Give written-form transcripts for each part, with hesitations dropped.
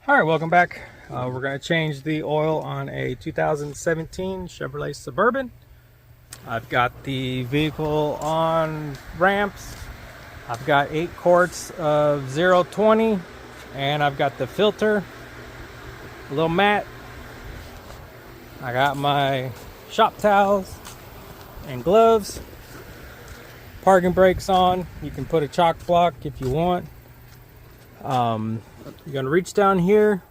All right, welcome back. We're going to change the oil on a 2017 Chevrolet Suburban. I've got the vehicle on ramps. I've got 8 quarts of 020, and I've got the filter, a little mat. I got my shop towels and gloves. Parking brakes on. You can put a chalk block if you want. You're gonna reach down here,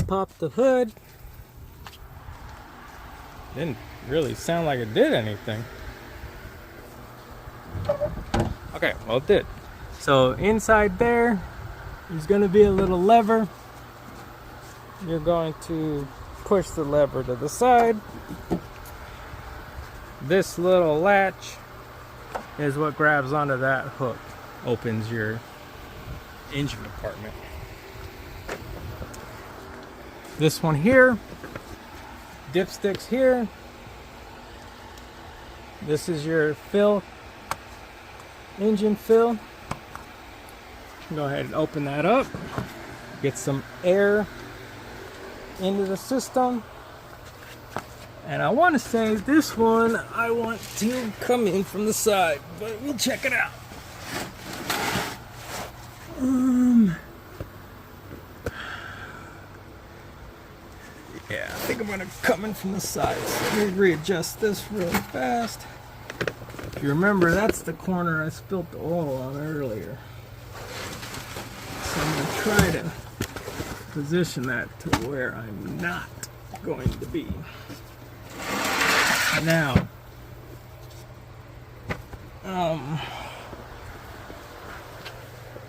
pop the hood. Didn't really sound like it did anything. Okay, well it did. So inside there is gonna be a little lever. You're going to push the lever to the side. This little latch is what grabs onto that hook, opens your engine compartment. This one here, dipsticks here. This is your fill, engine fill. Go ahead and open that up. Get some air into the system. And I want to say this one I want to come in from the side, but we'll check it out. Yeah, I think I'm gonna come in from the side. So let me readjust this real fast. If you remember, that's the corner I spilt the oil on earlier. So I'm gonna try to position that to where I'm not going to be. Now,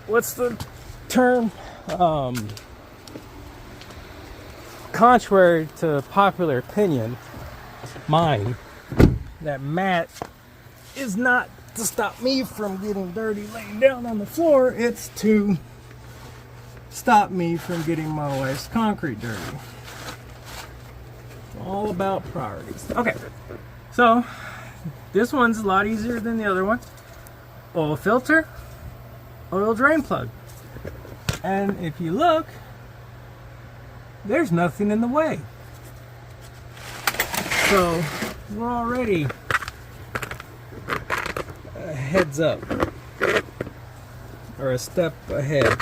what's the term? Contrary to popular opinion, mine, that mat is not to stop me from getting dirty laying down on the floor. It's to stop me from getting my wife's concrete dirty. It's all about priorities. Okay, so this one's a lot easier than the other one. Oil filter, oil drain plug. And if you look, there's nothing in the way. So we're already a heads up, or a step ahead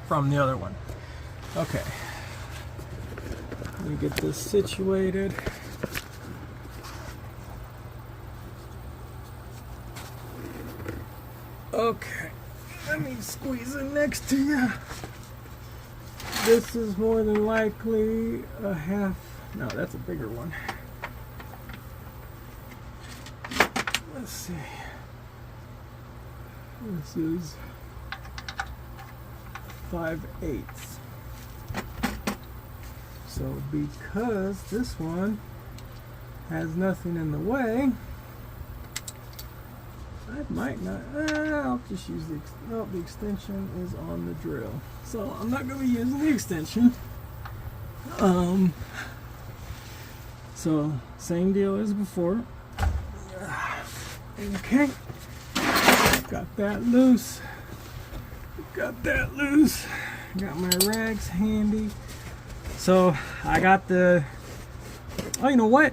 from the other one. Okay, let me get this situated. Okay, let me squeeze it next to you. This is more than likely a half. No, that's a bigger one. Let's see. This is 5/8. So because this one has nothing in the way, I might not. I'll just use the extension is on the drill, so I'm not going to be using the extension. So same deal as before. Okay, got that loose. Got that loose. Got my rags handy. So I got the. Oh, you know what?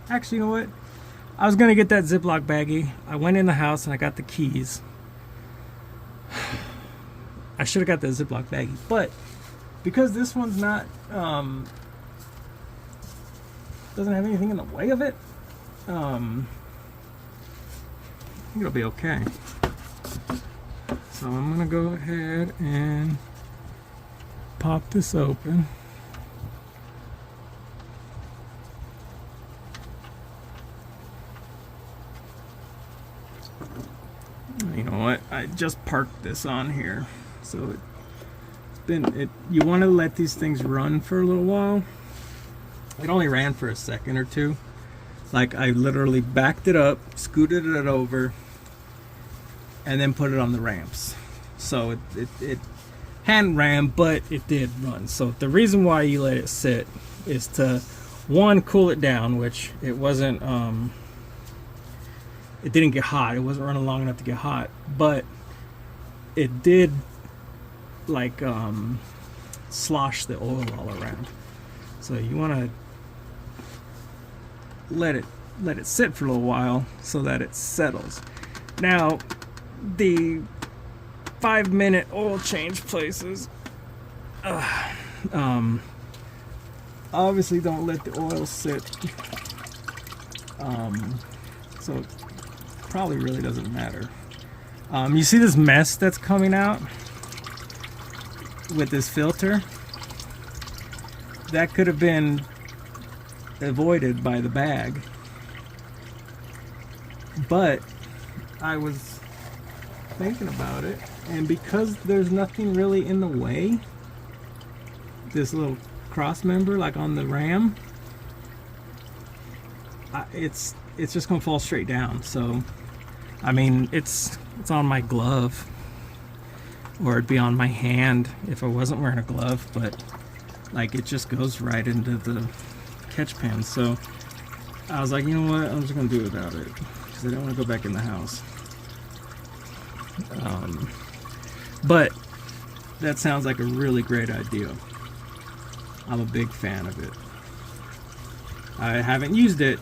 Actually, you know what? I was gonna get that Ziploc baggie. I went in the house and I got the keys. I should have got the Ziploc baggie, but because this one's not doesn't have anything in the way of it, I think it'll be okay. So I'm gonna go ahead and pop this open. You know what? I just parked this on here, so you want to let these things run for a little while. It only ran for a second or two. Like, I literally backed it up, scooted it over, and then put it on the ramps. So it hand ran, but it did run. So the reason why you let it sit is to, one, cool it down, which it wasn't it didn't get hot. It wasn't running long enough to get hot, but it did like slosh the oil all around. So you want to let it sit for a little while so that it settles. Now, the 5-minute oil change places, obviously don't let the oil sit. So it probably really doesn't matter. You see this mess that's coming out with this filter? That could have been avoided by the bag. But I was thinking about it, and because there's nothing really in the way, this little cross member like on the ram, it's just gonna fall straight down. So I mean, it's on my glove, or it'd be on my hand if I wasn't wearing a glove, but like it just goes right into the catch pan. So I was like, you know what, I'm just gonna do it without it because I don't want to go back in the house. But that sounds like a really great idea. I'm a big fan of it. I haven't used it,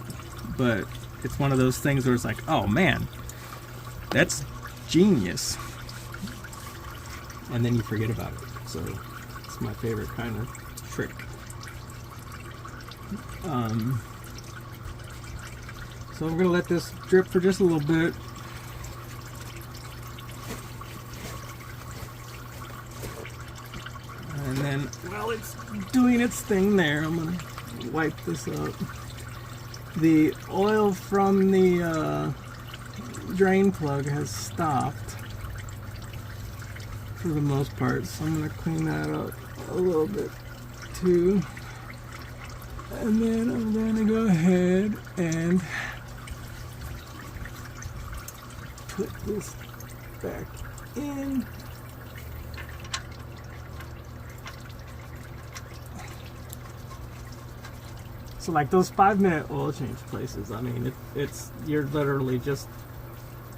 but it's one of those things where it's like, oh man, that's genius. And then you forget about it. So it's my favorite kind of trick. So I'm gonna let this drip for just a little bit. And then while it's doing its thing there, I'm gonna wipe this up. The oil from the drain plug has stopped for the most part, so I'm gonna clean that up a little bit too. And then I'm gonna go ahead and put this back in. So like those 5-minute oil change places, I mean, it's you're literally just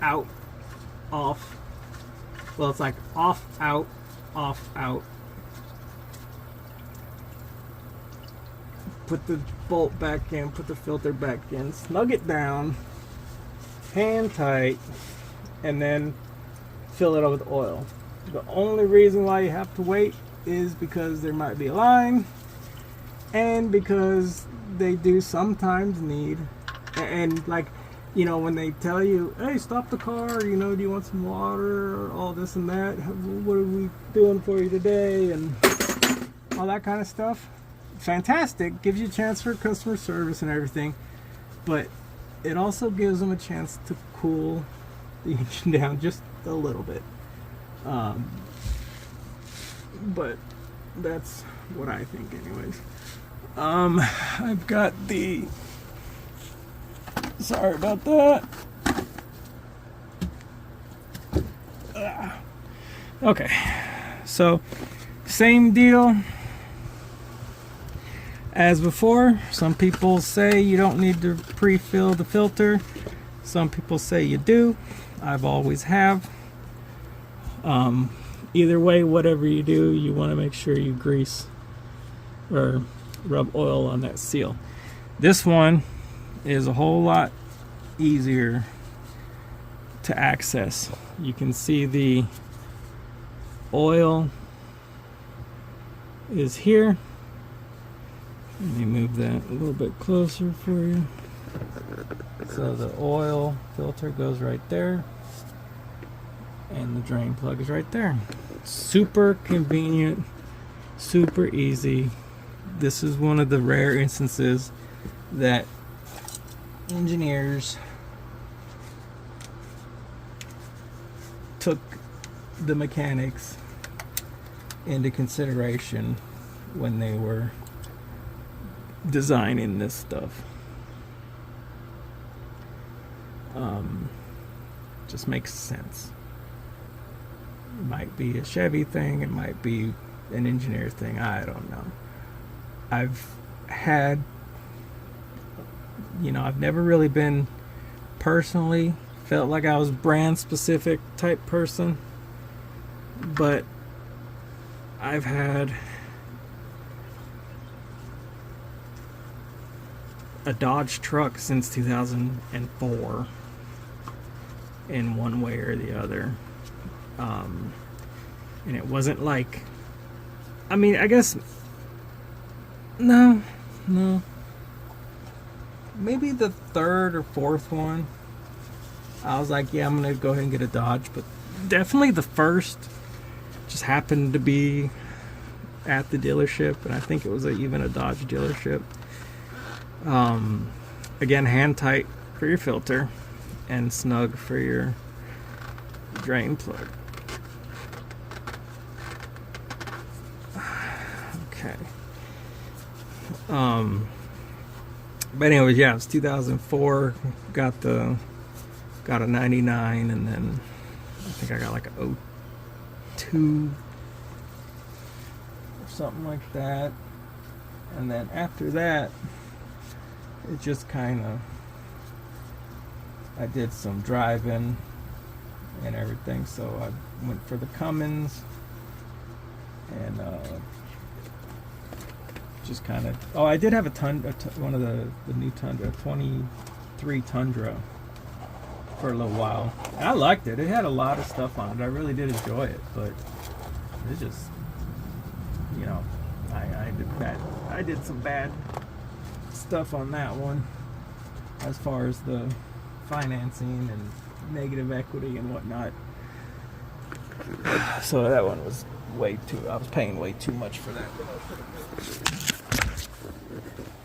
out, off. Well, it's like off, out, off, out. Put the bolt back in, put the filter back in, snug it down, hand tight, and then fill it up with oil. The only reason why you have to wait is because there might be a line, and because they do sometimes need, and like, you know, when they tell you, hey, stop the car, you know, do you want some water, or all this and that, what are we doing for you today, and all that kind of stuff. Fantastic, gives you a chance for customer service and everything, but it also gives them a chance to cool the engine down just a little bit. But that's what I think anyways. I've got the, sorry about that. Okay, so same deal as before. Some people say you don't need to pre-fill the filter. Some people say you do. I've always have. Either way, whatever you do, you want to make sure you grease or rub oil on that seal. This one is a whole lot easier to access. You can see the oil is here. Let me move that a little bit closer for you. So the oil filter goes right there, and the drain plug is right there. Super convenient, super easy. This is one of the rare instances that engineers took the mechanics into consideration when they were designing this stuff. Just makes sense. It might be a Chevy thing, it might be an engineer thing, I don't know. I've had, you know, I've never really been personally felt like I was brand specific type person, but I've had a Dodge truck since 2004 in one way or the other. And it wasn't like, I mean, I guess, no, maybe the third or fourth one, I was like, yeah, I'm gonna go ahead and get a Dodge. But definitely the first just happened to be at the dealership, and I think it was even a Dodge dealership. Again, hand tight for your filter and snug for your drain plug. Okay. But anyways, yeah, it was 2004. Got a 99, and then I think I got like a 02 or something like that. And then after that, it just kind of, I did some driving and everything, so I went for the Cummins, and just kind of, oh, I did have one of the new Tundra, 23 Tundra, for a little while, and I liked it. It had a lot of stuff on it. I really did enjoy it, but it just, you know, I did some bad stuff on that one as far as the financing and negative equity and whatnot. So that one was I was paying way too much for that.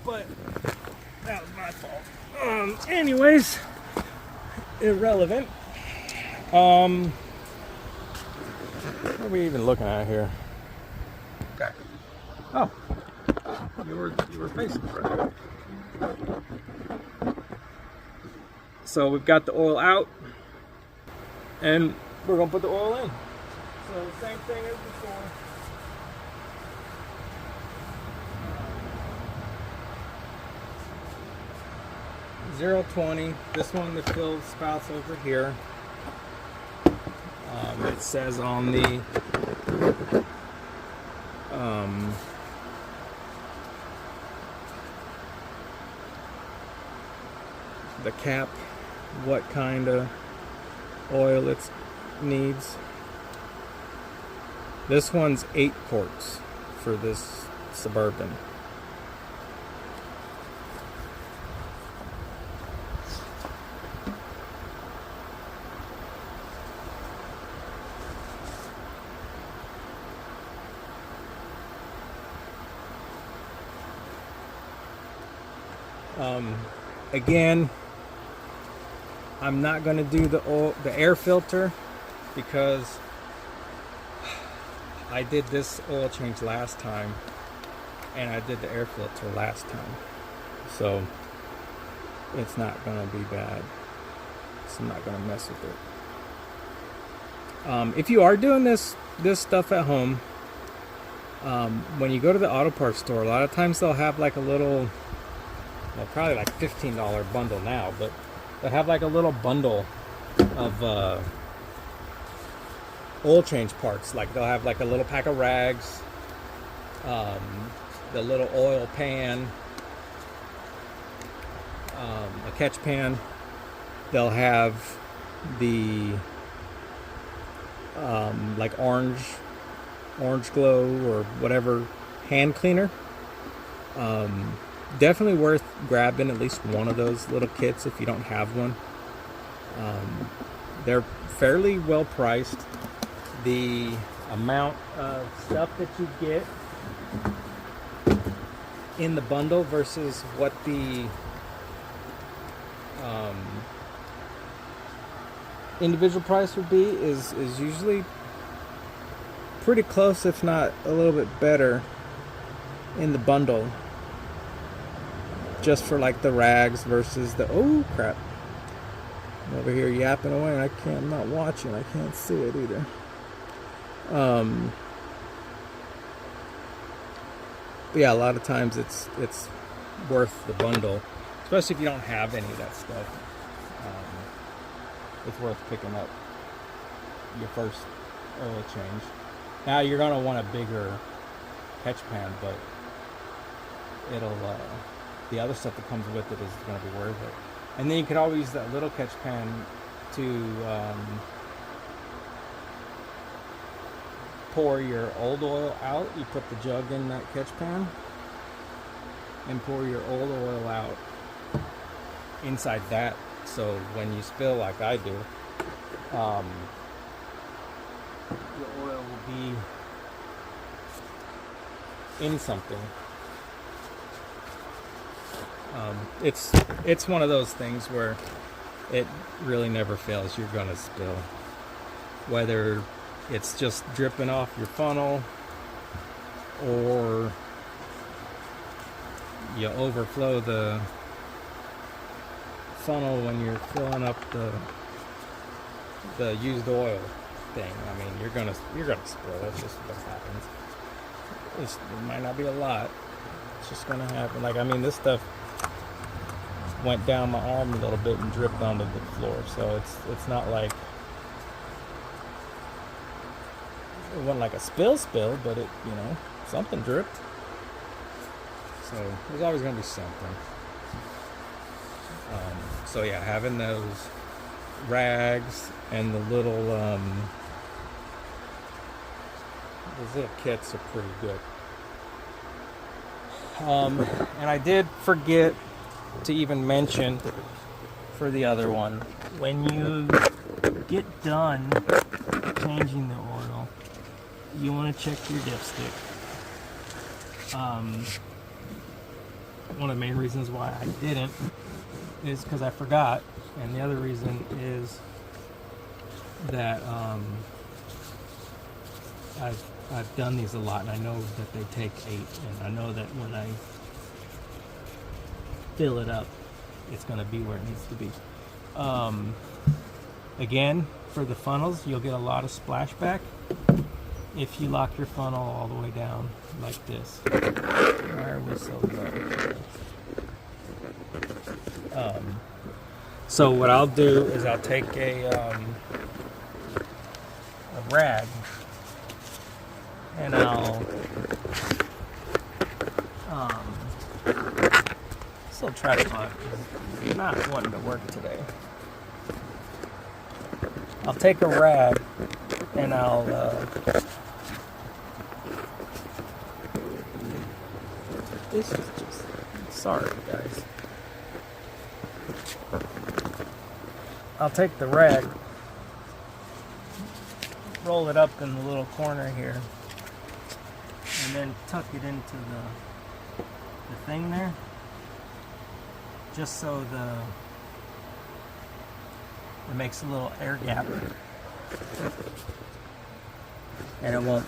But that was my fault. Anyways, irrelevant. What are we even looking at here? Okay. Oh, you were facing right. So we've got the oil out, and we're gonna put the oil in. So same thing as before. .020. This one, the fill spouts over here. It says on the cap what kind of oil it needs. This one's 8 quarts for this Suburban. Again, I'm not going to do the air filter, because I did this oil change last time and I did the air filter last time, so it's not going to be bad. So I'm not going to mess with it. If you are doing this stuff at home, when you go to the auto parts store, a lot of times they'll have like a little, well, probably like $15 bundle now, but they'll have like a little bundle of oil change parts. Like they'll have like a little pack of rags, the little oil pan, a catch pan. They'll have the like orange glow or whatever hand cleaner. Definitely worth grabbing at least one of those little kits if you don't have one. They're fairly well priced. The amount of stuff that you get in the bundle versus what the individual price would be is usually pretty close, if not a little bit better, in the bundle. Just for like the rags versus the, oh crap, I'm over here yapping away and I'm not watching, I can't see it either. But yeah, a lot of times it's worth the bundle, especially if you don't have any of that stuff. it's worth picking up your first oil change. Now you're gonna want a bigger catch pan, but it'll the other stuff that comes with it is gonna be worth it. And then you could always use that little catch pan to pour your old oil out. You put the jug in that catch pan and pour your old oil out inside that, so when you spill like I do, your oil will be in something. It's one of those things where it really never fails. You're gonna spill, whether it's just dripping off your funnel or you overflow the funnel when you're filling up the used oil thing. I mean, you're gonna spill. That's just what happens. It might not be a lot. It's just gonna happen. Like, I mean, this stuff went down my arm a little bit and dripped onto the floor, so it's not like it wasn't like a spill, but it, you know, something dripped. So there's always gonna be something. So yeah, having those rags and the little those little kits are pretty good. And I did forget to even mention for the other one, when you get done changing the oil, you want to check your dipstick. One of the main reasons why I didn't is because I forgot, and the other reason is that I've done these a lot, and I know that they take 8, and I know that when I fill it up, it's going to be where it needs to be. Again, for the funnels, you'll get a lot of splashback if you lock your funnel all the way down like this. Why are we so low? So what I'll do is I'll take a rag and I'll still try to find. I'm not wanting to work today. I'll take a rag and I'll this is just, sorry guys. I'll take the rag, roll it up in the little corner here, and then tuck it into the thing there, just so it makes a little air gap, and it won't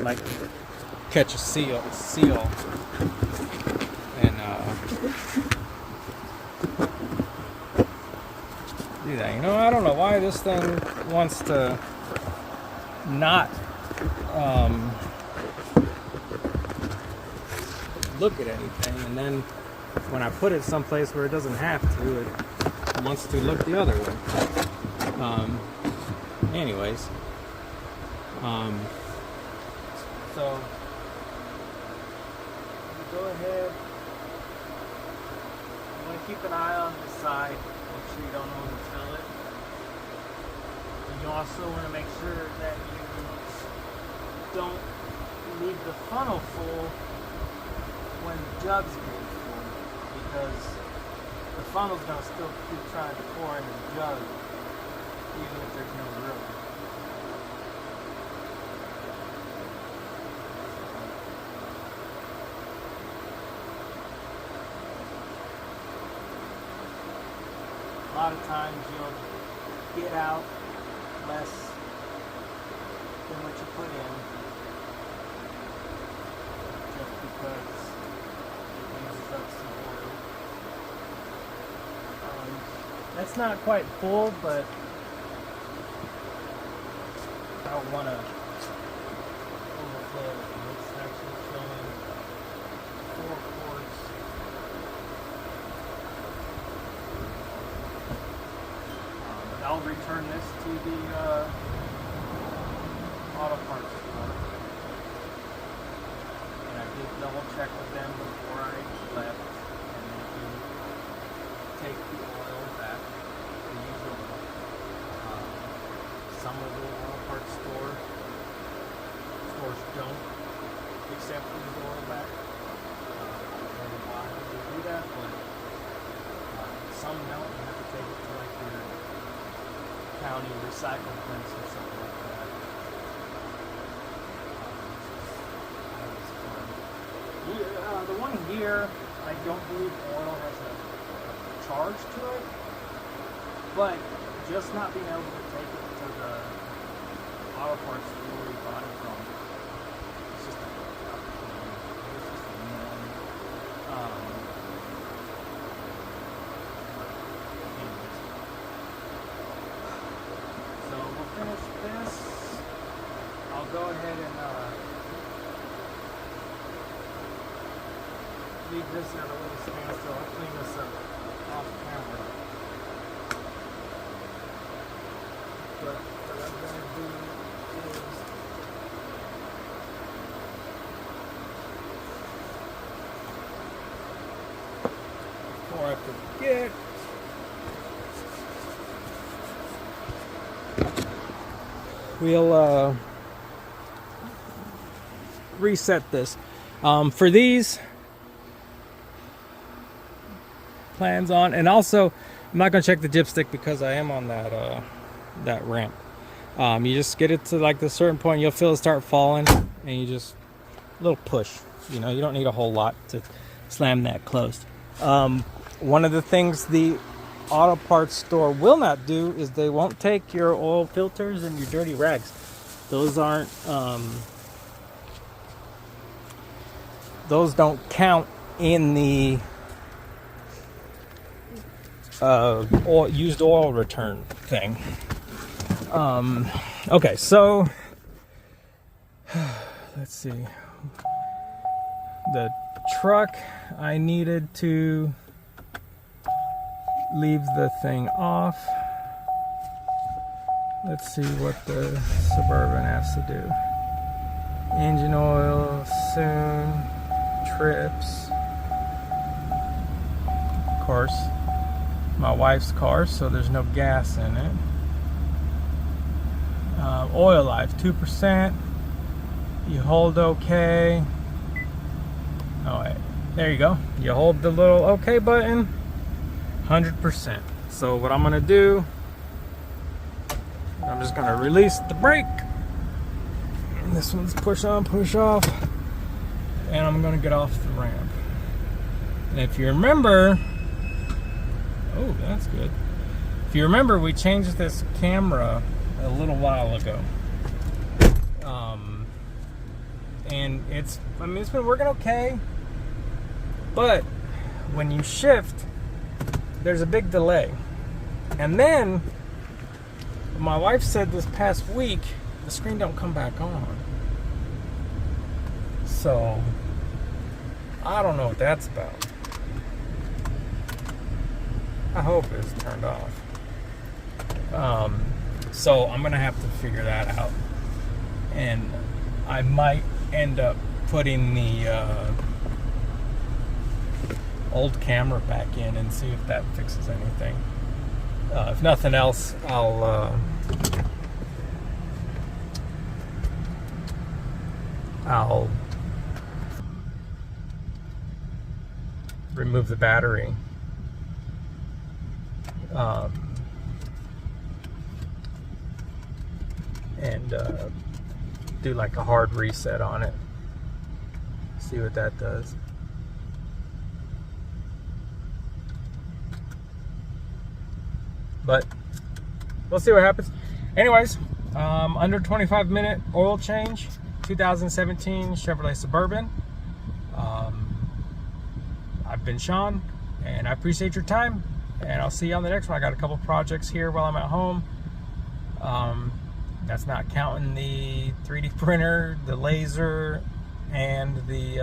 like catch a seal, and do that. You know, I don't know why this thing wants to not look at anything, and then when I put it someplace where it doesn't have to, it wants to look the other way. Anyways, so you go ahead. You want to keep an eye on the side. Make sure you don't overfill it. You also want to make sure that you don't leave the funnel full when the jug's getting full, because the funnel's going to still keep trying to pour into the jug even if there's no room. A lot of times you'll get out less than what you put in, just because it uses up some oil. That's not quite full, but I don't want to overflow. It's actually showing 4 quarts. I'll return this to the auto parts store. And I did double check with them before I left, and they do take the oil back, the usual. Some of the auto parts stores don't accept the oil back. I don't know why they do that, but some don't. You have to take it to like your county recycling place or something like that. The one here, I don't believe oil has a charge to it, but just not being able to take it to the auto parts store you bought it from, it's just a annoying. Anyways. So we'll finish this. I'll go ahead and leave this at a little standstill. I'll clean this up off camera. But what I'm going to do is before I forget, we'll reset this. For these plans on, and also I'm not going to check the dipstick because I am on that that ramp. You just get it to like the certain point, you'll feel it start falling, and you just a little push. You know, you don't need a whole lot to slam that closed. One of the things the auto parts store will not do is they won't take your oil filters and your dirty rags. Those aren't those don't count in the used oil return thing. Okay, so let's see. The truck, I needed to leave the thing off. Let's see what the Suburban has to do. Engine oil soon, trips. Of course, my wife's car, so there's no gas in it. Oil life 2%. You hold OK. Oh wait, there you go. You hold the little OK button. 100%. So what I'm gonna do, I'm just gonna release the brake. And this one's push on, push off, and I'm gonna get off the ramp. And if you remember, oh, that's good. If you remember, we changed this camera a little while ago, and it's been working okay, but when you shift, there's a big delay. And then my wife said this past week the screen don't come back on, so I don't know what that's about. I hope it's turned off. So I'm gonna have to figure that out, and I might end up putting the old camera back in and see if that fixes anything. If nothing else, I'll remove the battery. And do like a hard reset on it. See what that does. But we'll see what happens. Anyways, under 25-minute oil change, 2017 Chevrolet Suburban. I've been Sean, and I appreciate your time, and I'll see you on the next one. I got a couple projects here while I'm at home. That's not counting the 3D printer, the laser, and the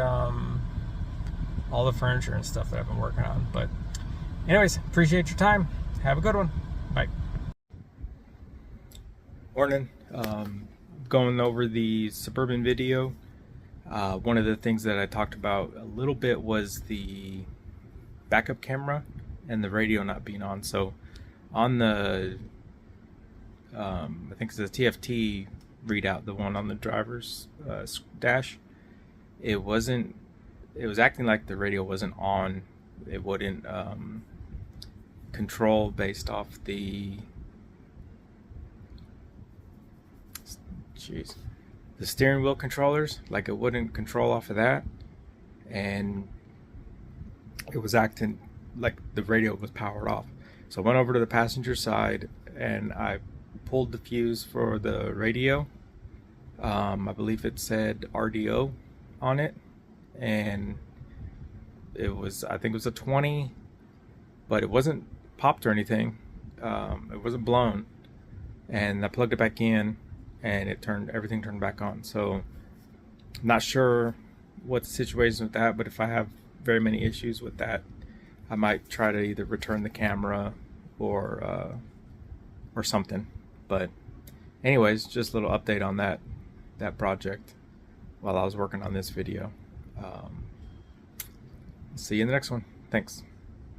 all the furniture and stuff that I've been working on. But anyways, appreciate your time. Have a good one. Bye. Morning. Going over the Suburban video. One of the things that I talked about a little bit was the backup camera and the radio not being on. So on the, I think it's the TFT readout, the one on the driver's dash, it was acting like the radio wasn't on. It wouldn't control based off the steering wheel controllers, like it wouldn't control off of that, and it was acting like the radio was powered off. So I went over to the passenger side and I pulled the fuse for the radio. I believe it said RDO on it, and I think it was a 20, but it wasn't popped or anything. It wasn't blown, and I plugged it back in and everything turned back on. So not sure what the situation with that, but if I have very many issues with that, I might try to either return the camera or something. But anyways, just a little update on that project while I was working on this video. See you in the next one. Thanks.